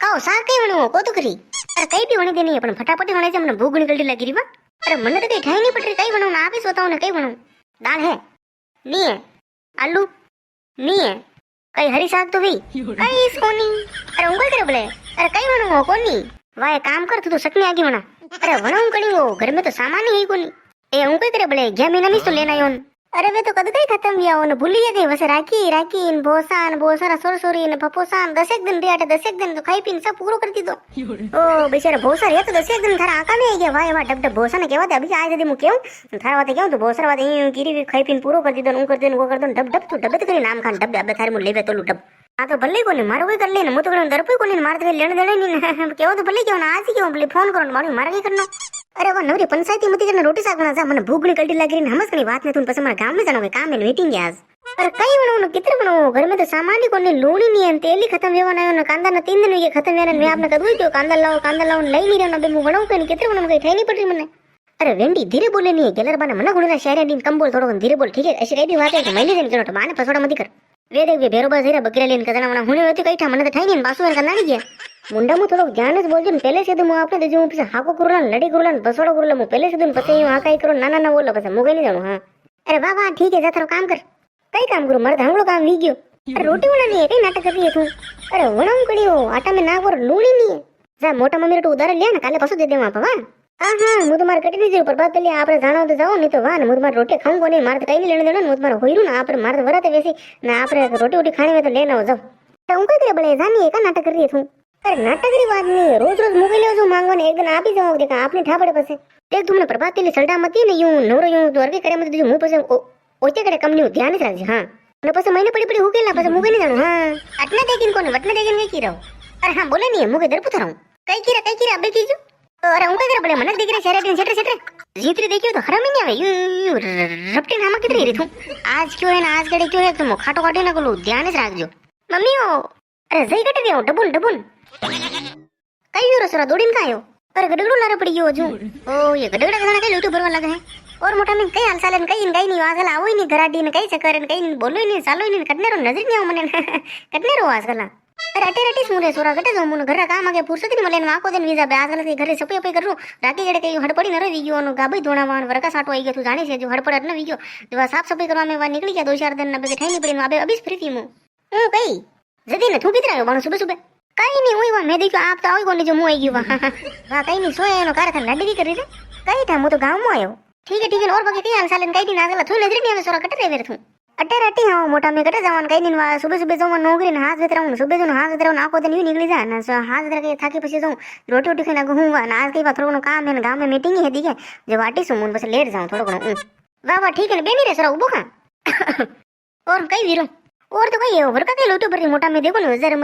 કાઓ સા કઈ વણો કોતુકરી અરે કઈ બી વણી દે નહીં પણ ફટાફટ વણે છે મને ભૂખ નીકળી લાગી રીવા અરે મને તો કઈ ઠાઈ નહીં પટરી કઈ વણો ના આપીશ બતાવો ને કઈ વણો દાળ હે ની હે આલू ની હે કઈ હરી શાક તો ભી કઈ સોની અરે ઊંઘ કરે બોલે અરે કઈ વણો કોની વાય काम कर तू सकने आगे वना अरे वना हूं कड़ी वो घर में तो सामान ही कोनी ए हूं कई करे भले गया महीना में तो लेना योन अरे वे तो कद कई खत्म गया ओन भूल गया गई वसे राखी इन भोसान भोसारा सोरसोरी ने पपोसान 10 दिन रियाटे 10 दिन तो खाई पीन सब पूरो कर दी दो ओ बेचारा भोसर है तो 10 दिन थारा आका में आ गया वाय वा डब डब भोसा ने केवा अभी आज यदि मु केऊ थारा वाते केऊ तो भोसर वाते गिरी खाई पीन पूरो कर दी दो ऊ कर दे वो कर दो डब डब तो डबे तो करे नाम खान डब डब थारे मु लेवे तो डब आ तो भले कोनी मारो कोई कर ले मु तो करे दर पे कोनी मार दे लेने देने नहीं केव तो भले केव ना आज केव भले फोन करो मारो मार के करनो अरे वो नवरी पंचायती मती करने रोटी साग बना जा मने भूख निकलती लागी ने हमस कनी बात ने तुम पसे मारा गाम में जानो के काम में मीटिंग है आज अरे कई बनाओ कितने बनाओ घर में तो सामान ही कोनी लूणी नहीं है तेल ही खत्म वेवा ना ना कांदा ना 3 दिन ये खत्म वेना मैं आपने कदू क्यों कांदा लाओ लई नहीं रहना बे मु बनाऊ कनी कितने बनाऊ कई ठई नहीं पड़ रही मने अरे वेंडी धीरे बोले नहीं गेलर बाने मना गुणना शहर दिन कम बोल थोड़ो धीरे बोल ठीक है ऐसी कई भी बात है कि महीने दिन करो माने फसोड़ा मत कर वे देख वे बेरोबा जरा बकरे लेन कदना मना हुने होती कई ठा मने तो ठई नहीं बासु करना नहीं गया मुंडा मु थोड़ो ज्ञान से बोल जे पहले से तो मु आपने दे जो पीछे हाको कुरला लड़ी कुरला बसोड़ा कुरला मु पहले से दिन पसे यूं हाकाई करो ना ना ना बोलो पसे मु कई नहीं जानो हां अरे वाह वाह ठीक है जा थारो काम कर कई काम करो मर्द हमलो काम वी गयो अरे रोटी बनानी है कई नाटक कर रही है तू अरे वणम कड़ियो आटा में नाक और लूणी नहीं है जा मोटा मम्मी रो उधार ले ना काले पसो दे दे वहां पर हां हां मु तुम्हारे कटी नहीं पर बात ले आपरे जानो तो जाओ नहीं तो वाह मु तुम्हारे रोटी खाऊं को नहीं मार तो कई नहीं लेने देना मु तुम्हारे होइरू ना आपरे मार तो वराते वैसे ना आपरे रोटी वोटी खाने में तो लेना हो जाओ तो उनको करे बड़े जानी है का नाटक कर रही है तू अरे नाटक की बात नहीं रोज रोज मुके ले जो मांगो ने एक दिन आप ही जाओ देखा आपने ठापड़े पसे देख तुमने प्रभात ले सलडा मत ने यूं नवरो यूं तो अर्गे करे मत जो मुंह पसे ओचे करे कम नहीं ध्यान से रख हां ने पसे महीने पड़ी पड़ी हुकेला पसे मुके नहीं जानो हां अटना देकिन कोने वटना देकिन के की रहो अरे हां बोले नहीं मुके दर पुथराऊ कई कीरा अबे कीजो अरे उनका करे बड़े मनक दिख रहे शहर दिन सेटर जीतरी देखियो तो हरम नहीं आवे यू रपटे नामक कितरी रे तू आज क्यों है ना आज गड़े क्यों है तुम खाटो काटे ना को ध्यान से रखजो मम्मी ओ अरे जई कटे दियो डबुल कई यो रसरा दौड़ीन का आयो अरे गडगड़ो लारे पड़ी गयो जो ओ ये गडगड़ा खाना कई लूटू भरवा लगा है और मोटा में कई हाल सालन कई नहीं आजकल आवो नहीं घराडी ने कई चक्कर कई बोलो नहीं सालो नहीं कटने रो नजर नहीं आओ मने कटने रो आजकल अरे अटे मुरे सोरा कटे जो मुन घर काम आगे फुर्सत नहीं मले वाको दिन वीजा बे आजकल के घरे सपई अपई करू राती गड़े कई हड़पड़ी न रही गयो गाबई धोणावान वरका साटो आई गयो तू जाने से जो हड़पड़ न वी गयो जो साफ सफाई करवा में वा निकली गया 2-4 दिन न बे ठई नहीं पड़ी अबे अभी फ्री थी मु कई जदी ने थू कितरा आयो बानो सुबह सुबह कई नहीं हुई वा मैं देखो आप तो आई कोनी जो मु आई गयो वा कई नहीं सोए नो कार था लड्डी करी रे कई था मु तो गांव में आयो ठीक है और बगे कई हाल सालन कई दिन आगला थू नजर नहीं आवे सोरा कटे रे थू अटे रटी हां मोटा में कटे जावन कई दिन सुबह सुबह जाऊं नौकरी ने हाथ वेतराऊं सुबह जो हाथ वेतराऊं आको दिन निकली जा ना हाथ वेतरा के थाकी पछी जाऊं रोटी वोटी खाना घूम वा ना आज कई थोड़ो नो काम है गांव में मीटिंग है दिखे जो वाटी सुमन बस लेट जाऊं थोड़ो घणो वाह वाह ठीक है बेनी रे सरा उबो खा और कई वीरो और तो कई वर्का के लोटो भरी मोटा में देखो न जर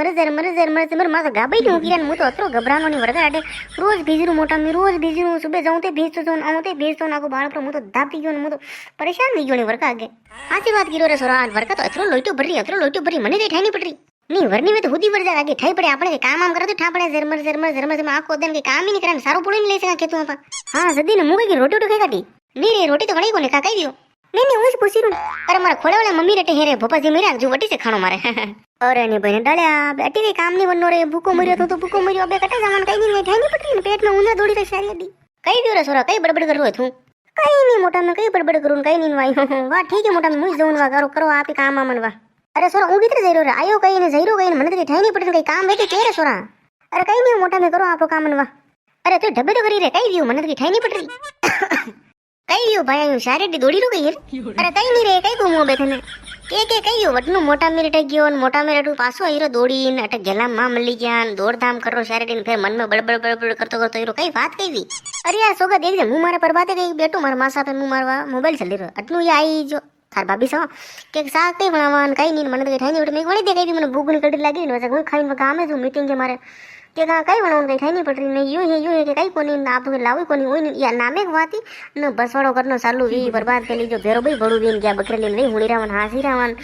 मार गाबई नु किरण मु तो अतरो घबरानो नहीं वर्का आटे रोज बिजरू मोटा में रोज बिजरू सुबह जाऊं ते भेज तो जाऊं आऊं ते भेज तो नाको बाळ पर मु तो दापी गयो मु तो परेशान नहीं गयो ने वर्का आगे हाची बात कीरो रे सोरा वर्का तो अतरो लोटो भरी मने दे ठाई नहीं पटरी नहीं वरनी में तो हुदी वर जा आगे ठाई पड़े आपने काम आम करे तो ठा पड़े जरमर आखो दिन के काम ही नहीं करे सारो पुड़ी नहीं ले सका के तू हां जदी ने मुगे की रोटी तो खाई काटी नहीं रे रोटी तो घणी कोने का कई दियो नहीं उस पूछी रू अरे मारा खोले वाला मम्मी रेटे हेरे भोपा जी मेरा जो वटी से खानो मारे अरे नहीं बहने डाल्या बेटी के काम नहीं बननो रे भूखो मरियो तो भूखो मरियो अबे कटे सामान कई नहीं ठाई नहीं पटरी पेट में ऊंधा दौड़ी रे सारी दी कई दियो रे सोरा कई बड़बड़ कर रो थू कई नहीं मोटा में कई बड़बड़ करून कई नहीं वाई वाह ठीक है मोटा में मुझ जोन वा करो आप ही काम आमन वा अरे सोरा ऊ कितरे जईरो रे आयो कई ने जईरो कई ने मन के ठाई नहीं पटरी कई काम बेटी के रे सोरा अरे कई नहीं मोटा में करो आपो कामन वा अरे तू डब्बे तो करी रे कई दियो मन के ठाई नहीं पटरी कई यो भाई सारे डी दौड़ी रो गई अरे कई नहीं रे कई घूमो बैठे ने के कई यो वटनु मोटा मेरे टक गयो मोटा मेरे टू पासो आईरो दौड़ी ने अटक गेला मां मल्ली गया दौड़ धाम करो सारे दिन फिर मन में बड़बड़ करतो हीरो कई बात कई वी अरे यार सोगा देख जे मुंह मारे पर बातें कई बेटो मार मासा पे मुंह मारवा मोबाइल चली रो अटनु ये आई जो थार भाभी सो के साग कई बनावन कई नहीं मन के ठाई नहीं मैं वणी दे कई मन भूख निकल लागी ने वैसे खाई में काम है जो मीटिंग के मारे के कई बनावन कई ठाई नहीं पड़ रही नहीं यूं है के कई कोनी आप तो लावी कोनी ओई या नामे वाती न बसवाड़ो करनो चालू वी बर्बाद के ली जो भेरो भाई बड़ू दिन गया बकरे लेन वे हुणी रावन हासी रावन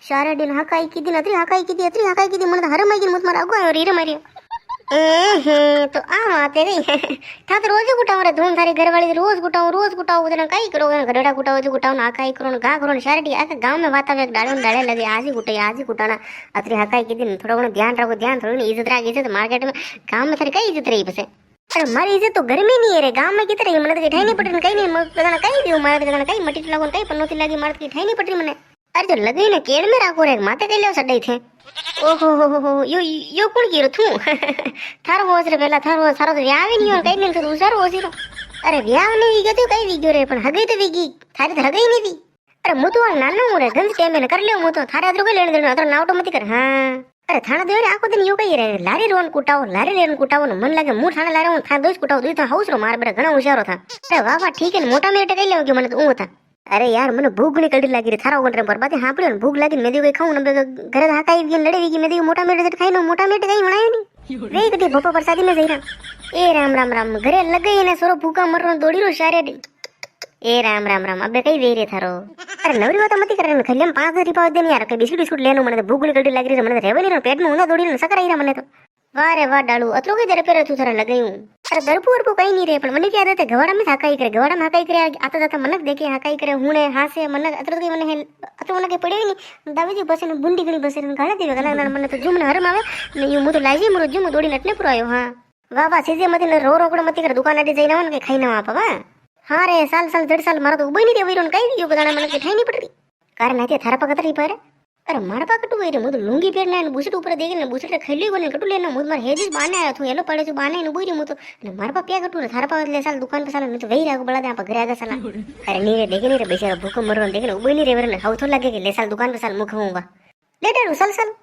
सारे दिन हकाई की दिन अतरी हकाई की दी मन हर माई की मुत मार अगो आयो रे मारियो तो आ आते नहीं था तो रोज गुटाऊं रे धूम थारी घर वाली रोज गुटाऊं तना कई करो गड़ेड़ा गुटाओ जो गुटाऊं ना काई करो गा करो शारटी आके गांव में वाता में डाले डाले लगे आज ही गुटाना अतरी हकाई के दिन थोड़ा घणो ध्यान रखो ध्यान थोड़ी इज्जत राख इज्जत मार्केट में गांव में थारी कई इज्जत रही बसे अरे मारी इज्जत तो घर में नहीं है रे गांव में कितने रही मने तो ठाई नहीं पटरी कई नहीं मने कई दियो मारे तो कई मटी लगन कई पन्नोती लागी मारे की ठाई नहीं पटरी मने अरे जो लगे ने केड़ में राखो रे माते कई ले सडई थे ओहो हो यो कोण कीरो थू थारो होस रे पेला थारो सारो तो व्याव नहीं हो कई नहीं तो दूसरो होसीरो अरे व्याव नहीं वीगे तो कई वीग्यो रे पण हगई तो वीगी थारी तो हगई नहीं वी अरे मु तो नानो रे गंज टाइम में कर लियो मु तो थारे अदरो लेण देण अदरो नावटो मती कर हां अरे थाना देव रे आखो दिन यो कई रे लारी रोन कुटाओ लारी लेन कुटाओ मन लागे मु थाना लारे हूं था दोस कुटाओ दुई था हाउस रो मार बरे घणा होशियारो था अरे वाह वाह ठीक है मोटा मेटे कई लेओ के मने तो ऊ था अरे यार मने भूख नहीं कड़ी लागी रे थारा ओगन रे बरबादी हापड़्यो ने भूख लागी मैं दी खाऊं न घरे हाकाई गी लड़ी गी मैं दी मोटा मेटे खाई नो मोटा मेटे कई बनायो नहीं रे कदी भपा प्रसादी में जईरा ए राम राम राम घरे लगई ने सोरो भूखा मरनो दौड़ी रो शारे ए राम राम राम अबे कई वेरे थारो अरे नवरी बात मत करे खल्लेम 5 रुपया दे यार कई बिस्कुट बिस्कुट लेनो मने भूख कड़ी लागी रे मने रेवनी रो पेट में उना दौड़ी ने सकराई रा मने तो वाह रे वाह डालू अतरो के दर पे तू थारा लगायूं अरे दरपू वरपू कई नहीं रे पण मने क्या आदत है गवाड़ा में हाकाई करे आता जाता मनक देखे हाकाई करे हुणे हासे मनक अतरो के मने अतरो मने के पड़े नहीं दावे जी बसे ने बुंडी गणी बसे ने गाला देवे गला मने तो जुम ने हरम आवे ने यू मु तो लाजी मुरो जुम दौड़ी नटने पुरो आयो हां वाह वाह सीजे मती ने रो रोकड़ो मती कर दुकान आडी जईना ने के खाई ना आपा वा हां रे साल साल 1.5 साल मारो तो उबई नहीं रे वीरोन कई दियो गदाना मने के ठाई नहीं पड़री कारण नाते थारा पकतरी पर अरे मारा पाकटू वेरे मुद लुंगी पेरना ने बुसट ऊपर देगे ने बुसट खैली बने कटू लेना मुद मार हेजिस बाने आया थू येलो पड़े जो बाने ने बोरी मु तो ने मार पा पिया कटू रे थारा पा ले साल दुकान पे साल ने तो वही रागो बड़ा दे आप घरे आगा साला अरे नी रे देखे नी रे बेचारा भूख मरन देखे ने उबई नी रे वरने हाउ तो लगे के ले साल दुकान पे साल मुख होऊंगा ले डालू साल साल